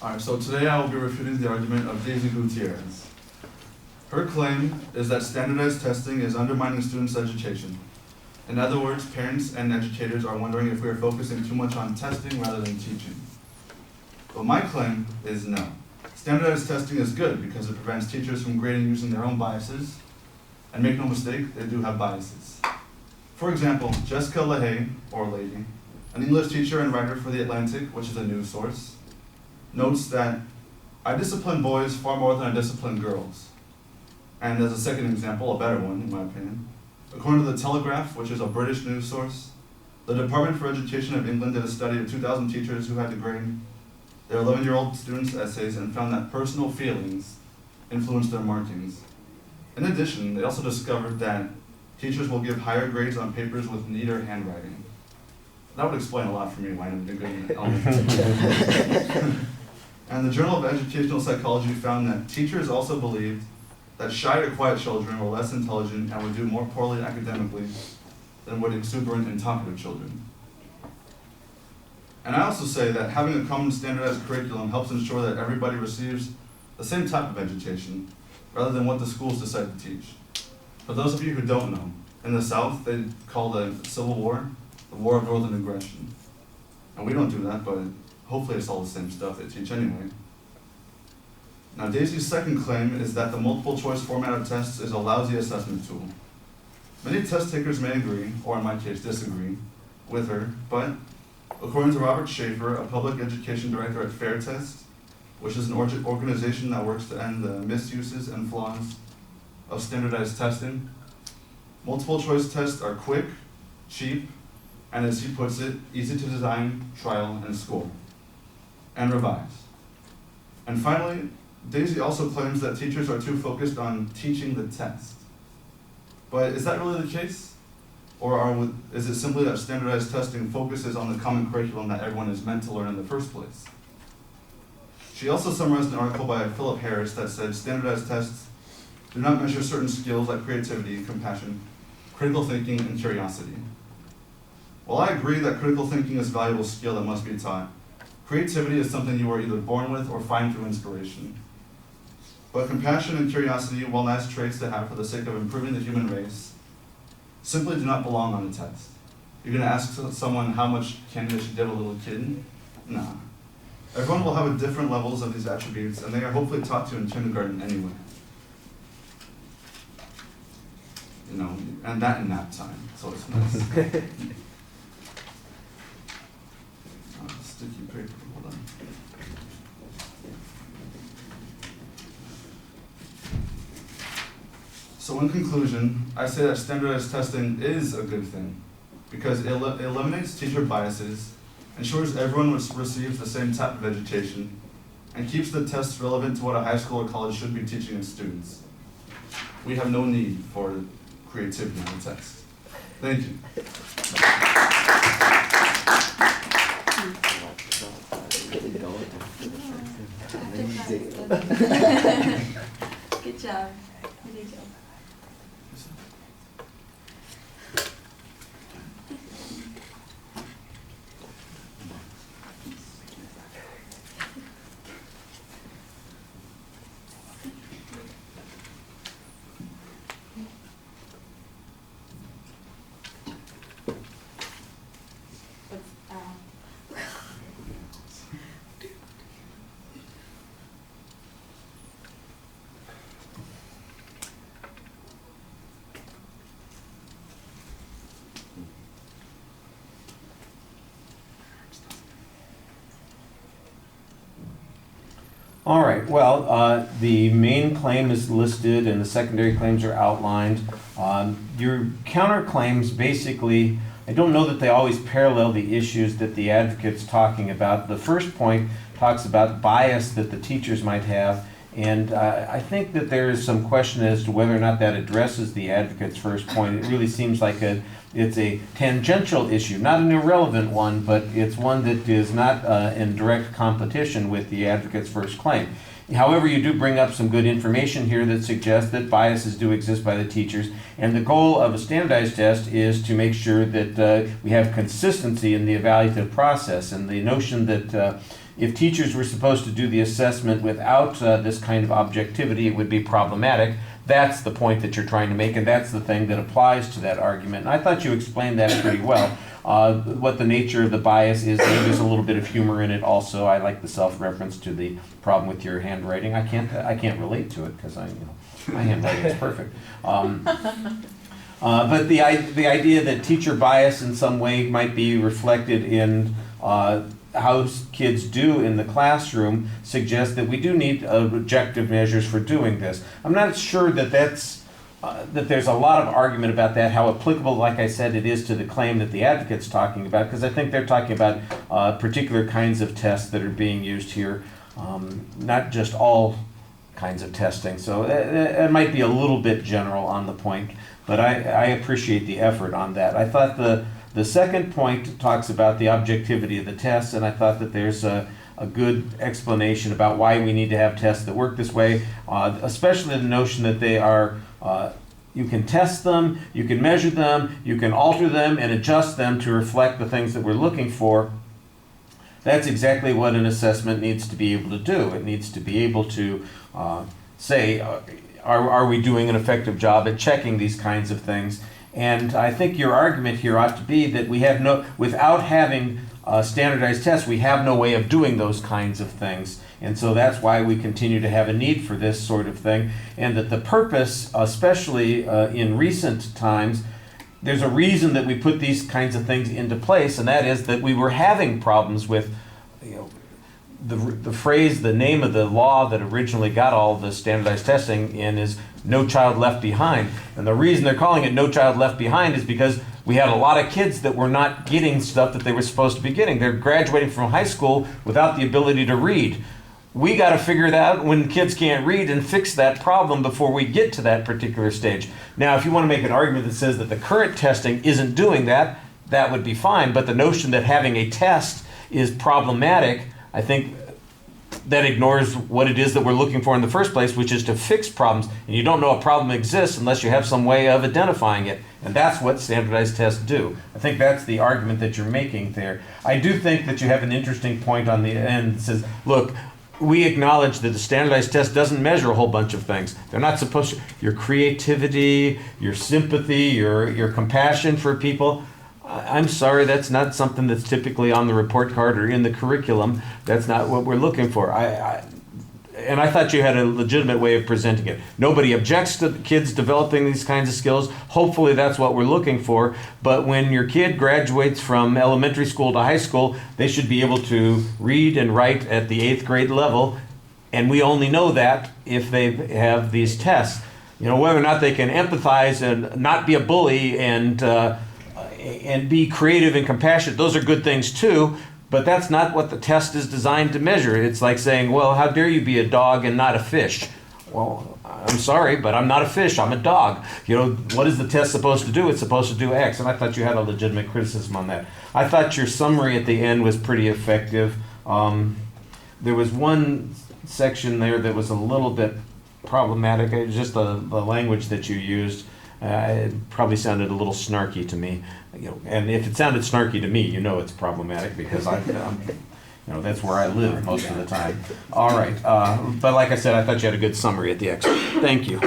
Alright, so today I will be refuting the argument of Daisy Gutierrez. Her claim is that standardized testing is undermining students' education. In other words, parents and educators are wondering if we are focusing too much on testing rather than teaching. But my claim is no. Standardized testing is good because it prevents teachers from grading using their own biases. And make no mistake, they do have biases. For example, Jessica LaHaye, or Lady, an English teacher and writer for The Atlantic, which is a news source, notes that I discipline boys far more than I discipline girls. And as a second example, a better one in my opinion, according to The Telegraph, which is a British news source, the Department for Education of England did a study of 2,000 teachers who had to grade their 11-year-old students' essays and found that personal feelings influenced their markings. In addition, they also discovered that teachers will give higher grades on papers with neater handwriting. That would explain a lot for me why I didn't do good in elementary. And the Journal of Educational Psychology found that teachers also believed that shy or quiet children were less intelligent and would do more poorly academically than would exuberant and talkative children. And I also say that having a common standardized curriculum helps ensure that everybody receives the same type of education, rather than what the schools decide to teach. For those of you who don't know, in the South, they call the Civil War the War of Northern Aggression. And we don't do that, but hopefully it's all the same stuff they teach anyway. Now, Daisy's second claim is that the multiple choice format of tests is a lousy assessment tool. Many test takers may agree, or in my case disagree, with her, but according to Robert Schaefer, a public education director at Fair Test, which is an organization that works to end the misuses and flaws of standardized testing, multiple choice tests are quick, cheap, and as he puts it, easy to design, trial, and score, and revise. And finally, Daisy also claims that teachers are too focused on teaching the test. But is that really the case? Or is it simply that standardized testing focuses on the common curriculum that everyone is meant to learn in the first place? She also summarized an article by Philip Harris that said standardized tests do not measure certain skills like creativity, compassion, critical thinking, and curiosity. While I agree that critical thinking is a valuable skill that must be taught, creativity is something you are either born with or find through inspiration. But compassion and curiosity, while nice traits to have for the sake of improving the human race, simply do not belong on a test. You're going to ask someone how much candy they should give a little kid? Nah. Everyone will have different levels of these attributes, and they are hopefully taught to in kindergarten anyway. You know, and that in nap time, so it's nice. Sticky paper, hold on. So in conclusion, I say that standardized testing is a good thing because it eliminates teacher biases, ensures everyone receives the same type of education, and keeps the tests relevant to what a high school or college should be teaching its students. We have no need for creativity on the test. Thank you. Good job. Good job. All right, well, the main claim is listed and the secondary claims are outlined. Your counterclaims basically, I don't know that they always parallel the issues that the advocate's talking about. The first point talks about bias that the teachers might have, and I think that there is some question as to whether or not that addresses the advocate's first point. It really seems like it's a tangential issue, not an irrelevant one, but it's one that is not in direct competition with the advocate's first claim. However, you do bring up some good information here that suggests that biases do exist by the teachers, and the goal of a standardized test is to make sure that we have consistency in the evaluative process, and the notion that if teachers were supposed to do the assessment without this kind of objectivity, it would be problematic. That's the point that you're trying to make, and that's the thing that applies to that argument. And I thought you explained that pretty well. What the nature of the bias is, maybe there's a little bit of humor in it also. I like the self-reference to the problem with your handwriting. I can't relate to it because my handwriting is perfect. But the idea that teacher bias in some way might be reflected in how kids do in the classroom suggests that we do need objective measures for doing this. I'm not sure that that there's a lot of argument about that, how applicable, like I said, it is to the claim that the advocate's talking about, because I think they're talking about particular kinds of tests that are being used here, not just all kinds of testing. So it might be a little bit general on the point, but I appreciate the effort on that. I thought the second point talks about the objectivity of the tests, and I thought that there's a good explanation about why we need to have tests that work this way, especially the notion that they are, you can test them, you can measure them, you can alter them and adjust them to reflect the things that we're looking for. That's exactly what an assessment needs to be able to do. It needs to be able to say, are we doing an effective job at checking these kinds of things? And I think your argument here ought to be that we have without having standardized tests, we have no way of doing those kinds of things. And so that's why we continue to have a need for this sort of thing. And that the purpose, especially in recent times, there's a reason that we put these kinds of things into place, and that is that we were having problems with, the phrase, the name of the law that originally got all the standardized testing in is No Child Left Behind. And the reason they're calling it No Child Left Behind is because we had a lot of kids that were not getting stuff that they were supposed to be getting. They're graduating from high school without the ability to read. We got to figure that out when kids can't read and fix that problem before we get to that particular stage. Now, if you want to make an argument that says that the current testing isn't doing that, that would be fine. But the notion that having a test is problematic, I think that ignores what it is that we're looking for in the first place, which is to fix problems. And you don't know a problem exists unless you have some way of identifying it. And that's what standardized tests do. I think that's the argument that you're making there. I do think that you have an interesting point on the end that says, look, we acknowledge that the standardized test doesn't measure a whole bunch of things. They're not supposed to. Your creativity, your sympathy, your compassion for people. I'm sorry, that's not something that's typically on the report card or in the curriculum. That's not what we're looking for. And I thought you had a legitimate way of presenting it. Nobody objects to kids developing these kinds of skills. Hopefully that's what we're looking for. But when your kid graduates from elementary school to high school, they should be able to read and write at the 8th grade level. And we only know that if they have these tests. Whether or not they can empathize and not be a bully and be creative and compassionate, those are good things too. But that's not what the test is designed to measure. It's like saying, well, how dare you be a dog and not a fish? Well, I'm sorry, but I'm not a fish, I'm a dog. What is the test supposed to do? It's supposed to do X. And I thought you had a legitimate criticism on that. I thought your summary at the end was pretty effective. There was one section there that was a little bit problematic. It was just the language that you used. It probably sounded a little snarky to me, and if it sounded snarky to me, it's problematic because that's where I live most of the time. All right, but like I said, I thought you had a good summary at the exit. Thank you.